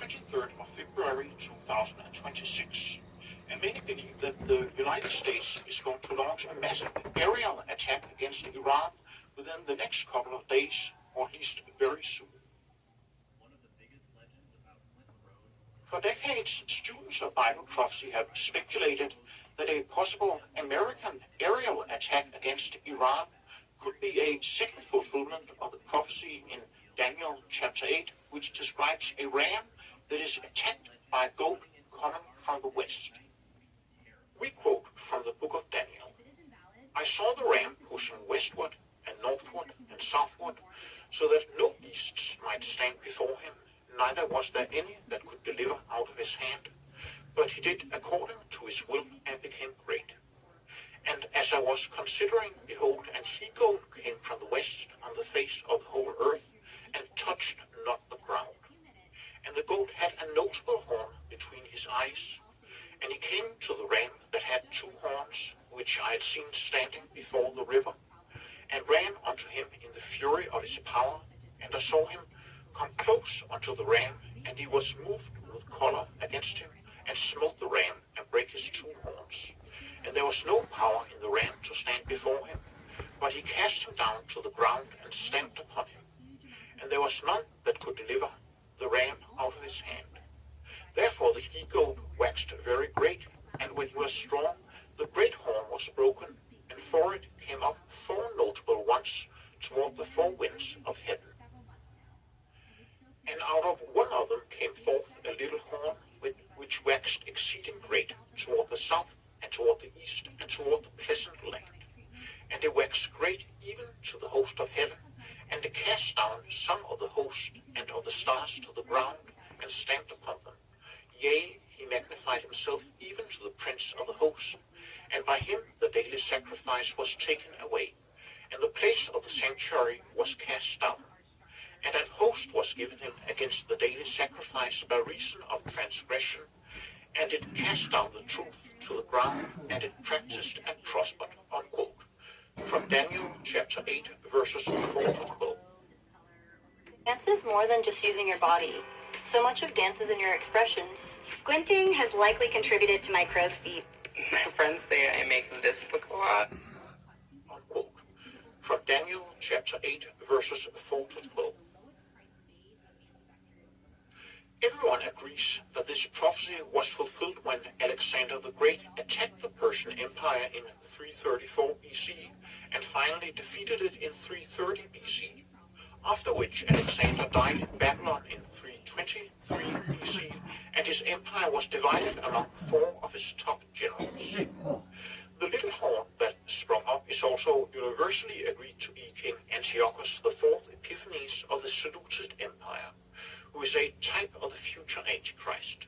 23rd of February 2026, and many believe that the United States is going to launch a massive aerial attack against Iran within the next couple of days, or at least very soon. For decades, students of Bible prophecy have speculated that a possible American aerial attack against Iran could be a second fulfillment of the prophecy in Daniel chapter 8, which describes a ram that is attacked by a goat coming from the west. We quote from the book of Daniel, "I saw the ram pushing westward and northward and southward, so that no beasts might stand before him, neither was there any that could deliver out of his hand. But he did according to his will and became great. And as I was considering, behold, an he-goat came from the west on the face of the whole earth, and touched not the ground. And the goat had a notable horn between his eyes. And he came to the ram that had two horns, which I had seen standing before the river, and ran unto him in the fury of his power. And I saw him come close unto the ram, and he was moved with choler against him, and smote the ram, and brake his two horns. And there was no power in the ram to stand before him, but he cast him down to the ground, and stamped upon him. And there was none that could deliver the ram out of his hand. Therefore the he-goat waxed very great, and when he was strong, the great horn was broken, and for it came up four notable ones toward the four winds of heaven. And out of one of them came forth a little horn, which waxed exceeding great toward the south, and toward the east, and toward the pleasant land. And it waxed great even to the host of heaven, and it cast down some of the host and of the stars to the ground, and stamped upon them. Yea, he magnified himself even to the prince of the host, and by him the daily sacrifice was taken away, and the place of the sanctuary was cast down. And an host was given him against the daily sacrifice by reason of transgression, and it cast down the truth to the ground, and it practiced and prospered." Unquote. From Daniel chapter 8, verses 4 to 12. Dance is more than just using your body. So much of dance is in your expressions. Squinting has likely contributed to my crow's feet. My friends say I make this look a lot. Unquote. From Daniel chapter 8, verses 4 to 12. Everyone agrees that this prophecy was fulfilled when Alexander the Great attacked the Persian Empire in 334 BC and finally defeated it in 330 BC, after which Alexander died in Babylon in 323 BC, and his empire was divided among four of his top generals. The little horn that sprung up is also universally agreed to be King Antiochus IV Epiphanes of the Seleucid Empire, who is a type of the future Antichrist.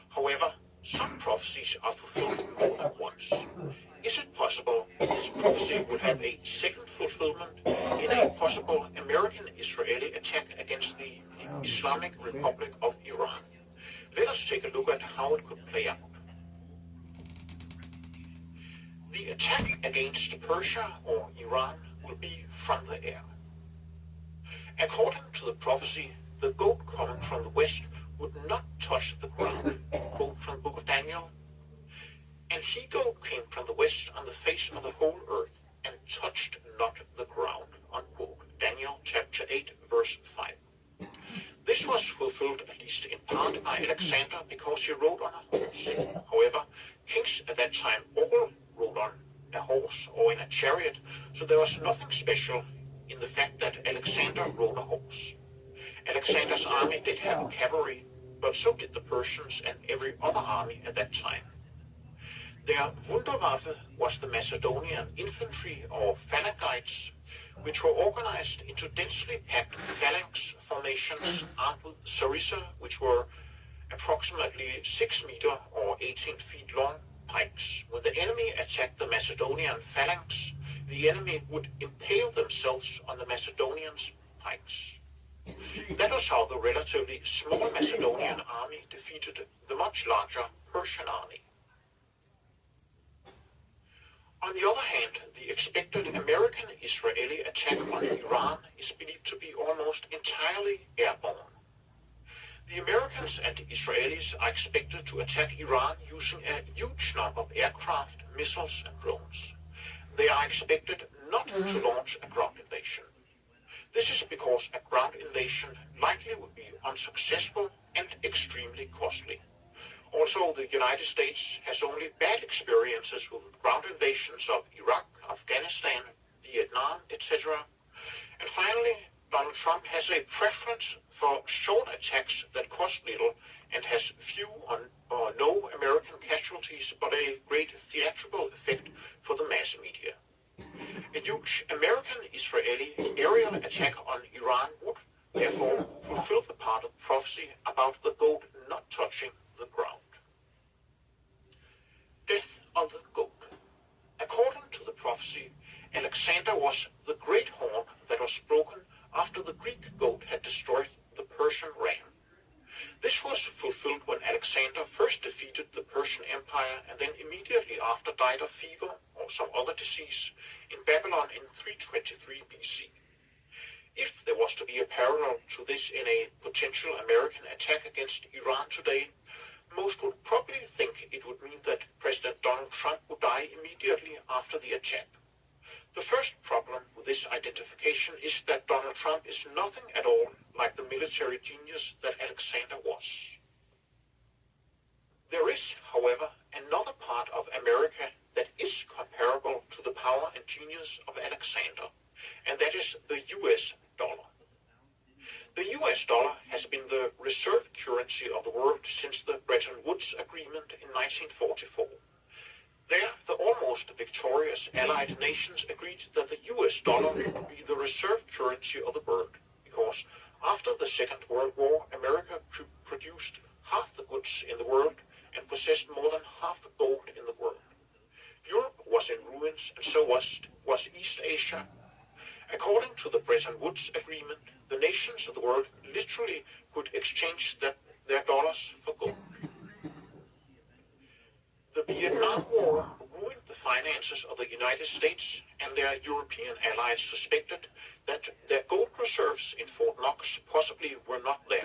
However, some prophecies are fulfilled more than once. Is it possible this prophecy would have a second fulfillment in a possible American-Israeli attack against the Islamic Republic of Iran? Let us take a look at how it could play out. The attack against Persia or Iran will be from the air. According to the prophecy, the goat coming from the west would not touch the ground. Quote from the book of Daniel, "And he-goat came from the west on the face of the whole earth, and touched not the ground." Unquote. Daniel chapter 8, verse 5. This was fulfilled at least in part by Alexander because he rode on a horse. However, kings at that time all rode on a horse or in a chariot, so there was nothing special in the fact that Alexander rode a horse. Alexander's army did have cavalry, but so did the Persians and every other army at that time. Their Wunderwaffe was the Macedonian infantry or phalangites, which were organized into densely packed phalanx formations armed with sarissa, which were approximately 6 meters or 18 feet long pikes. When the enemy attacked the Macedonian phalanx, the enemy would impale themselves on the Macedonians' pikes. That was how the relatively small Macedonian army defeated the much larger Persian army. On the other hand, the expected American-Israeli attack on Iran is believed to be almost entirely airborne. The Americans and Israelis are expected to attack Iran using a huge number of aircraft, missiles and drones. They are expected not to launch a ground invasion. This is because a ground invasion likely would be unsuccessful and extremely costly. Also, the United States has only bad experiences with ground invasions of Iraq, Afghanistan, Vietnam, etc. And finally, Donald Trump has a preference for short attacks that cost little and has few or no American casualties, but a great theatrical effect for the mass media. A huge American-Israeli aerial attack on Iran would, therefore, fulfill the part of prophecy about the goat not touching the ground. Death of the goat. According to the prophecy, Alexander was the great horn that was broken after the Greek goat had destroyed the Persian ram. This was fulfilled when Alexander first defeated the Persian Empire and then immediately after died of fever or some other disease in Babylon in 323 BC. If there was to be a parallel to this in a potential American attack against Iran today, most would probably think it would mean that President Donald Trump would die immediately after the attack. The first problem with this identification is that Donald Trump is nothing at all like the military genius that Alexander was. There is, however, another part of America that is comparable to the power and genius of Alexander, and that is the US dollar. The US dollar has been the reserve currency of the world since the Bretton Woods Agreement in 1944. There, the almost victorious Allied nations agreed that the US dollar would be the reserve currency of the world, because after the Second World War, America produced half the goods in the world and possessed more than half the gold in the world. Europe was in ruins, and so was East Asia. According to the Bretton Woods Agreement, the nations of the world literally could exchange their dollars for gold. The Vietnam War ruined the finances of the United States, and their European allies suspected that their gold reserves in Fort Knox possibly were not there.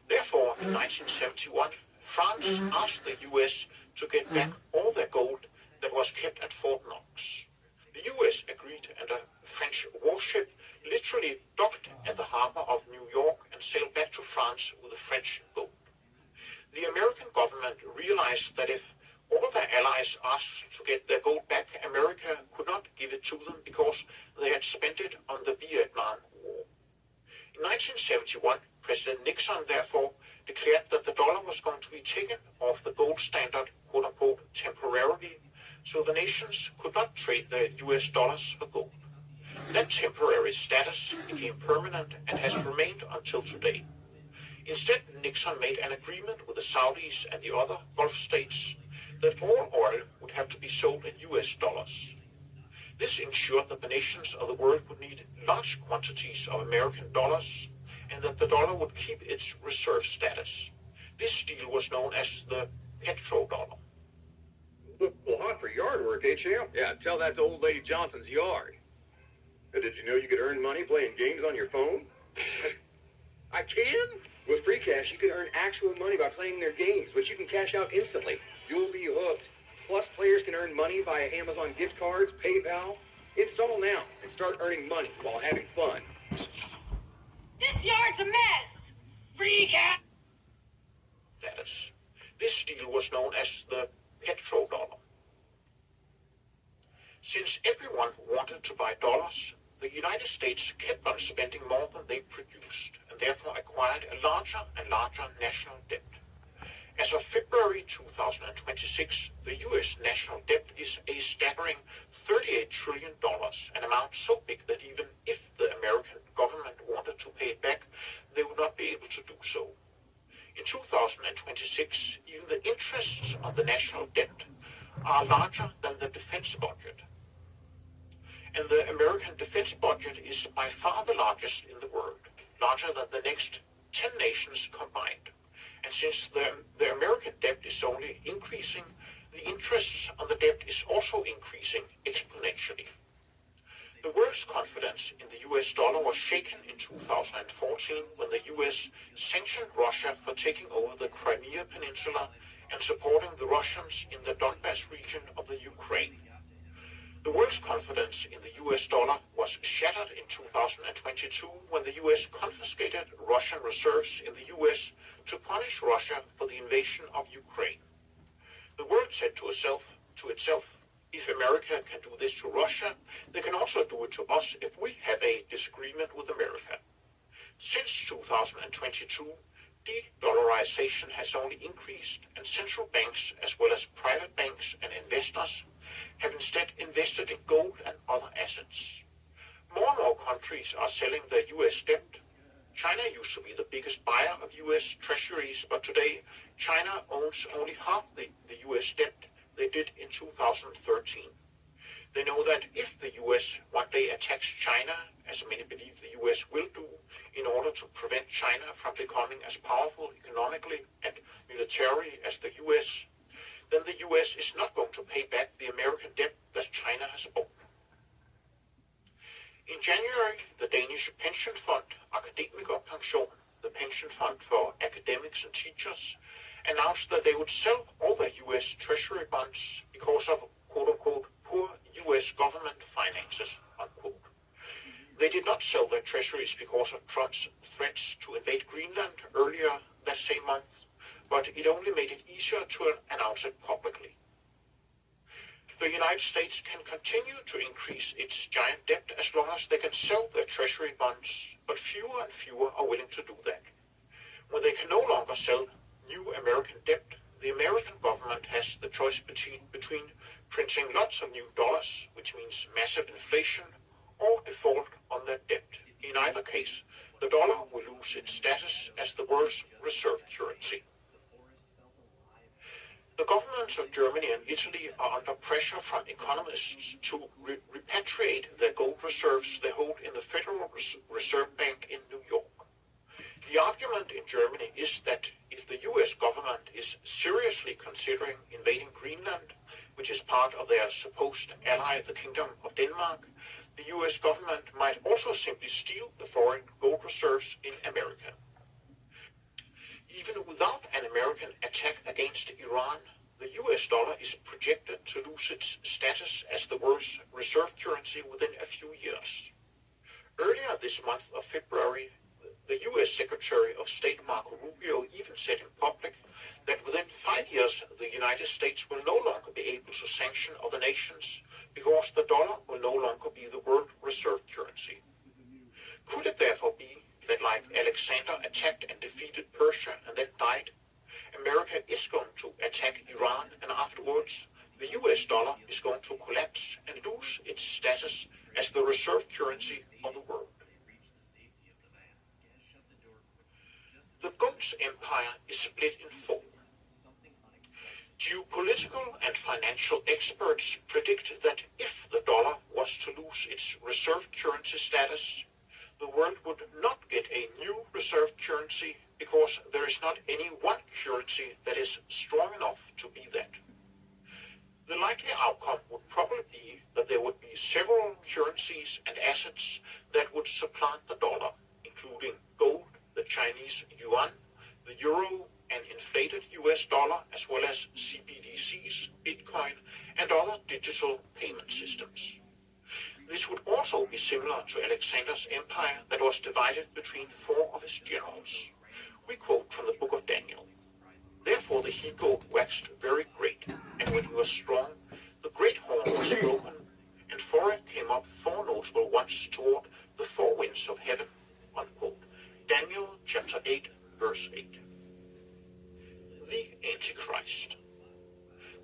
Therefore, in 1971, France asked the US to get back all their gold that was kept at Fort Knox. The US agreed, and a French warship literally docked at the harbor of New York and sailed back to France with the French gold. The American government realized that if all of their allies asked to get their gold back, America could not give it to them because they had spent it on the Vietnam War. In 1971, President Nixon therefore declared that the dollar was going to be taken off the gold standard, quote-unquote, temporarily, so the nations could not trade their US dollars for gold. That temporary status became permanent and has remained until today. Instead, Nixon made an agreement with the Saudis and the other Gulf states that all oil would have to be sold in US dollars. This ensured that the nations of the world would need large quantities of American dollars and that the dollar would keep its reserve status. This deal was known as the petrodollar. Well, hot for yard work, eh, champ? Yeah, tell that to old lady Johnson's yard. Did you know you could earn money playing games on your phone? I can? With free cash, you can earn actual money by playing their games, which you can cash out instantly. You'll be hooked. Plus, players can earn money via Amazon gift cards, PayPal. Install now and start earning money while having fun. This yard's a mess! Free cash! This deal was known as the petrodollar. Since everyone wanted to buy dollars, the United States kept on spending more than they produced, and therefore acquired a larger and larger national debt. As of February 2026, the U.S. national debt is a staggering $38 trillion, an amount so big that even if the American government wanted to pay it back, they would not be able to do so. In 2026, even the interests on the national debt are larger than the defense budget. And the American defense budget is by far the largest in the world, larger than the next 10 nations combined. And since the American debt is only increasing, the interest on the debt is also increasing exponentially. The world's confidence in the US dollar was shaken in 2014 when the US sanctioned Russia for taking over the Crimea Peninsula and supporting the Russians in the Donbas region of the Ukraine. The world's confidence in the US dollar was shattered in 2022 when the US confiscated Russian reserves in the US to punish Russia for the invasion of Ukraine. The world said to itself, if America can do this to Russia, they can also do it to us if we have a disagreement with America. Since 2022, de-dollarization has only increased, and central banks, as well as private banks and investors, have instead invested in gold and other assets. More and more countries are selling their US debt. China used to be the biggest buyer of US treasuries, but today China owns only half the US debt they did in 2013. They know that if the US one day attacks China, as many believe the US will do, in order to prevent China from becoming as powerful economically and militarily as the US, then the US is not going to pay back the American debt that China has bought. In January, the Danish pension fund Akademikerpension, the pension fund for academics and teachers, announced that they would sell all their US Treasury bonds because of, quote-unquote, poor US government finances, unquote. They did not sell their treasuries because of Trump's threats to invade Greenland earlier that same month, but it only made it easier to announce it publicly. The United States can continue to increase its giant debt as long as they can sell their treasury bonds, but fewer and fewer are willing to do that. When they can no longer sell new American debt, the American government has the choice between printing lots of new dollars, which means massive inflation, or default on their debt. In either case, the dollar will lose its status as the world's reserve currency. The governments of Germany and Italy are under pressure from economists to repatriate their gold reserves they hold in the Federal Reserve Bank in New York. The argument in Germany is that if the US government is seriously considering invading Greenland, which is part of their supposed ally, the Kingdom of Denmark, the US government might also simply steal the foreign gold reserves in America. Even without an American attack against Iran, the US dollar is projected to lose its status as the world's reserve currency within a few years. Earlier this month of February, the US Secretary of State Marco Rubio even said in public that within 5 years the United States will no longer be able to sanction other nations because the dollar will no longer be the world reserve currency. Could it therefore be that, like Alexander attacked and defeated Persia and then died, America is going to attack Iran, and afterwards the US dollar is going to collapse and lose its status as the reserve currency of the world? The GOAT's empire is split in four. Geopolitical and financial experts predict that if the dollar was to lose its reserve currency status, the world would not get a new reserve currency because there is not any one currency that is strong enough to be that. The likely outcome would probably be that there would be several currencies and assets that would supplant the dollar, including gold, the Chinese yuan, the euro, an inflated US dollar, as well as CBDCs, Bitcoin, and other digital payment systems. This would also be similar to Alexander's empire that was divided between four of his generals. We quote from the book of Daniel. Therefore the he-goat waxed very great, and when he was strong, the great horn was broken, and for it came up four notable ones toward the four winds of heaven, unquote. Daniel chapter 8, verse 8. The Antichrist.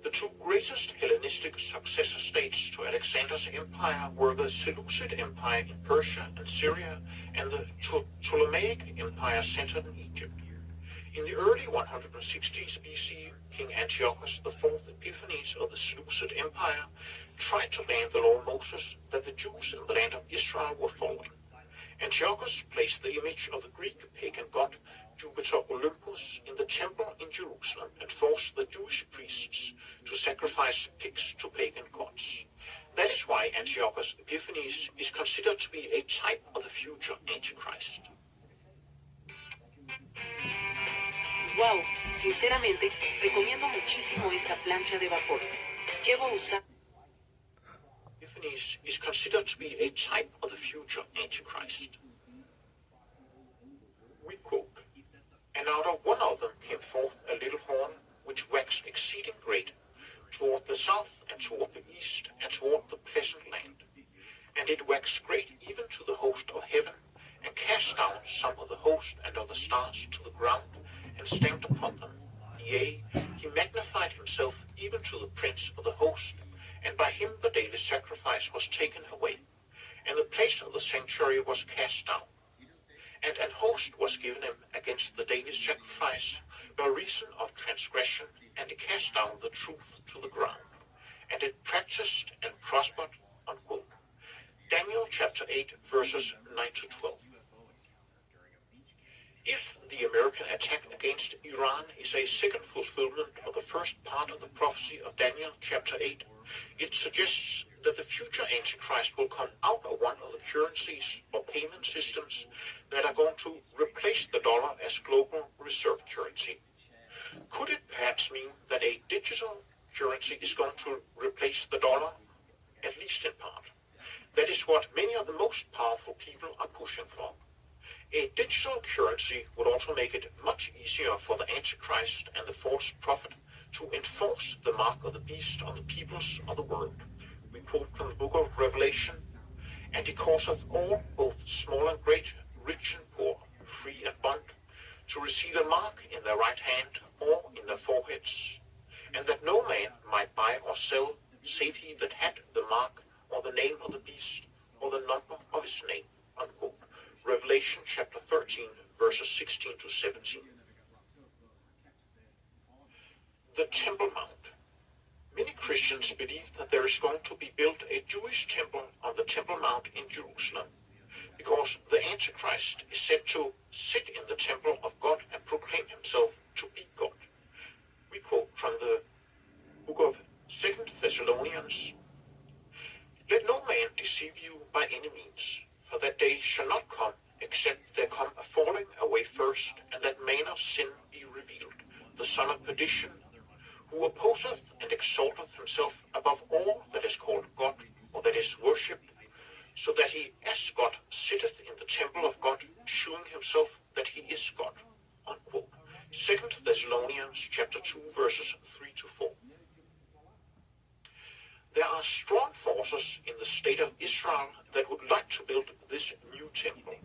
The two greatest Hellenistic successor states to Alexander's empire were the Seleucid Empire in Persia and Syria and the Ptolemaic Empire centered in Egypt. In the early 160s BC, King Antiochus IV Epiphanes of the Seleucid Empire tried to ban the law of Moses that the Jews in the land of Israel were following. Antiochus placed the image of the Greek pagan god Jupiter Olympus in the temple in Jerusalem and forced the Jewish priests to sacrifice pigs to pagan gods. That is why Antiochus Epiphanes is considered to be a type of the future Antichrist. Wow, sinceramente, recomiendo muchísimo esta plancha de vapor. Llevo usando... Epiphanes is considered to be a type of the future Antichrist. We quote, "And out of one of them came forth a little horn, which waxed exceeding great, toward the south, and toward the east, and toward the pleasant land. And it waxed great even to the host of heaven, and cast down some of the host and of the stars to the ground, and stamped upon them. Yea, he magnified himself even to the prince of the host, and by him the daily sacrifice was taken away, and the place of the sanctuary was cast down. And an host was given him against the daily sacrifice by reason of transgression, and he cast down the truth to the ground. And it practiced and prospered," unquote. Daniel chapter 8, verses 9 to 12. If the American attack against Iran is a second fulfillment of the first part of the prophecy of Daniel chapter 8, it suggests that the future Antichrist will come out of one of the currencies or payment systems that are going to replace the dollar as global reserve currency. Could it perhaps mean that a digital currency is going to replace the dollar, at least in part? That is what many of the most powerful people are pushing for. A digital currency would also make it much easier for the Antichrist and the false prophet to enforce the mark of the beast on the peoples of the world. We quote from the book of Revelation, "And he causeth all, both small and great, rich and poor, free and bond, to receive a mark in their right hand or in their foreheads, and that no man might buy or sell, save he that had the mark or the name of the beast or the number of his name," unquote. Revelation chapter 13, verses 16 to 17. The Temple Mount. Many Christians believe that there is going to be built a Jewish temple on the Temple Mount in Jerusalem, because the Antichrist is said to sit in the temple of God and proclaim himself to be God. We quote from the book of 2 Thessalonians, "Let no man deceive you by any means, for that day shall not come, except there come a falling away first, and that man of sin be revealed, the son of perdition, who opposeth and exalteth himself above all that is called God, or that is worshipped, so that he as God sitteth in the temple of God, shewing himself that he is God," unquote. 2 Thessalonians chapter 2, verses 3 to 4. There are strong forces in the state of Israel that would like to build this new temple.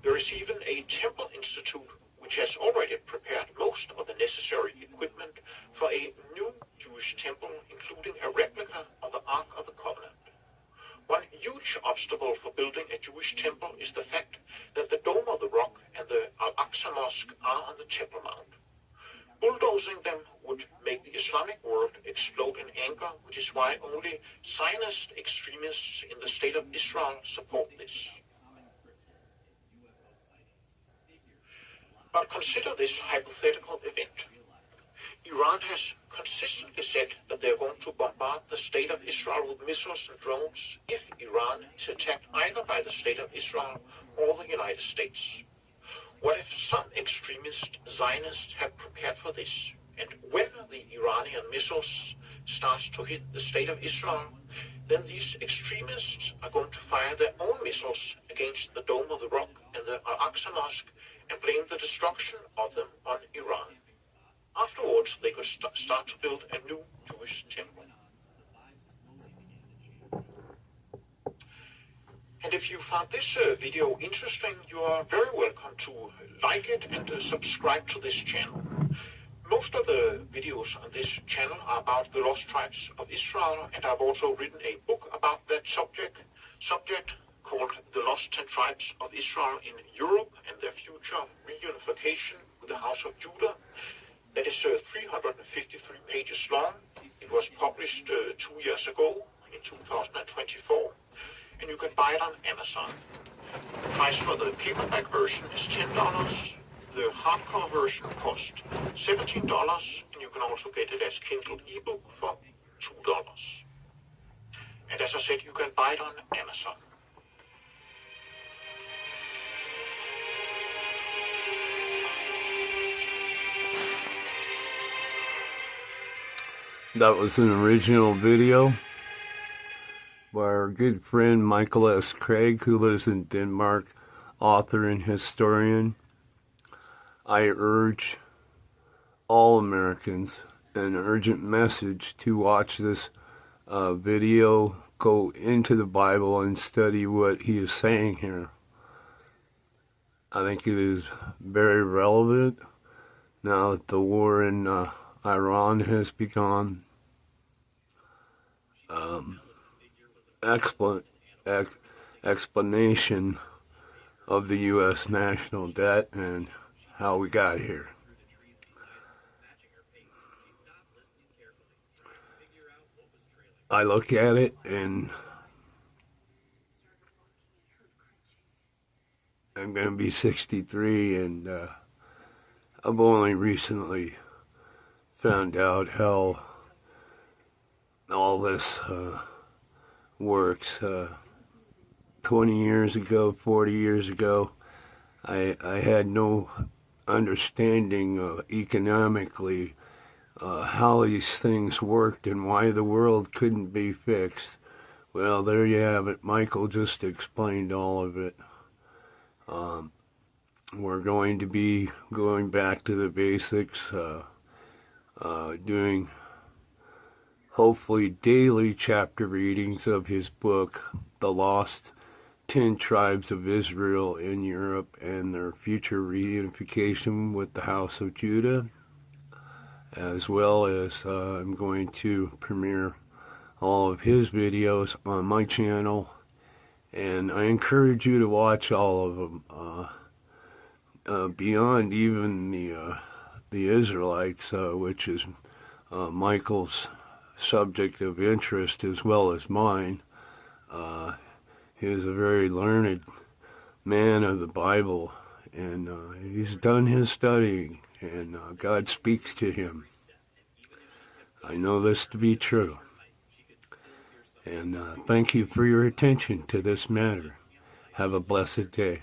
There is even a temple institute which has already prepared most of the necessary equipment for a new Jewish temple, including a replica of the Ark of the Covenant. One huge obstacle for building a Jewish temple is the fact that the Dome of the Rock and the Al-Aqsa Mosque are on the Temple Mount. Bulldozing them would make the Islamic world explode in anger, which is why only Zionist extremists in the state of Israel support this. But consider this hypothetical event. Iran has consistently said that they are going to bombard the state of Israel with missiles and drones if Iran is attacked either by the state of Israel or the United States. What if some extremist Zionists have prepared for this, and when the Iranian missiles starts to hit the state of Israel, then these extremists are going to fire their own missiles against the Dome of the Rock and the Al-Aqsa Mosque and blame the destruction of them on Iran. Afterwards, they could start to build a new Jewish temple. And if you found this video interesting, you are very welcome to like it and subscribe to this channel. Most of the videos on this channel are about the lost tribes of Israel, and I've also written a book about that subject called The Lost 10 Tribes of Israel in Europe and Their Future Reunification with the House of Judah. That is 353 pages long. It was published 2 years ago in 2024, and you can buy it on Amazon. The price for the paperback version is $10. The hardcover version costs $17, and you can also get it as Kindle ebook for $2. And as I said said you can buy it on Amazon. That was an original video by our good friend Michael S. Craig, who lives in Denmark, author and historian. I urge all Americans an urgent message to watch this video, go into the Bible and study what he is saying here. I think it is very relevant now that the war in Iran has begun. Explanation of the U.S. national debt and how we got here. I look at it and I'm going to be 63, and I've only recently found out how all this works. 20 years ago, 40 years ago, I had no understanding economically how these things worked and why the world couldn't be fixed. Well, there you have it. Michael just explained all of it. We're going to be going back to the basics, doing hopefully daily chapter readings of his book, The Lost 10 Tribes of Israel in Europe and Their Future Reunification with the House of Judah, as well as I'm going to premiere all of his videos on my channel, and I encourage you to watch all of them. Beyond even the Israelites, which is Michael's subject of interest as well as mine. He is a very learned man of the Bible, and he's done his studying, and God speaks to him. I know this to be true. And thank you for your attention to this matter. Have a blessed day.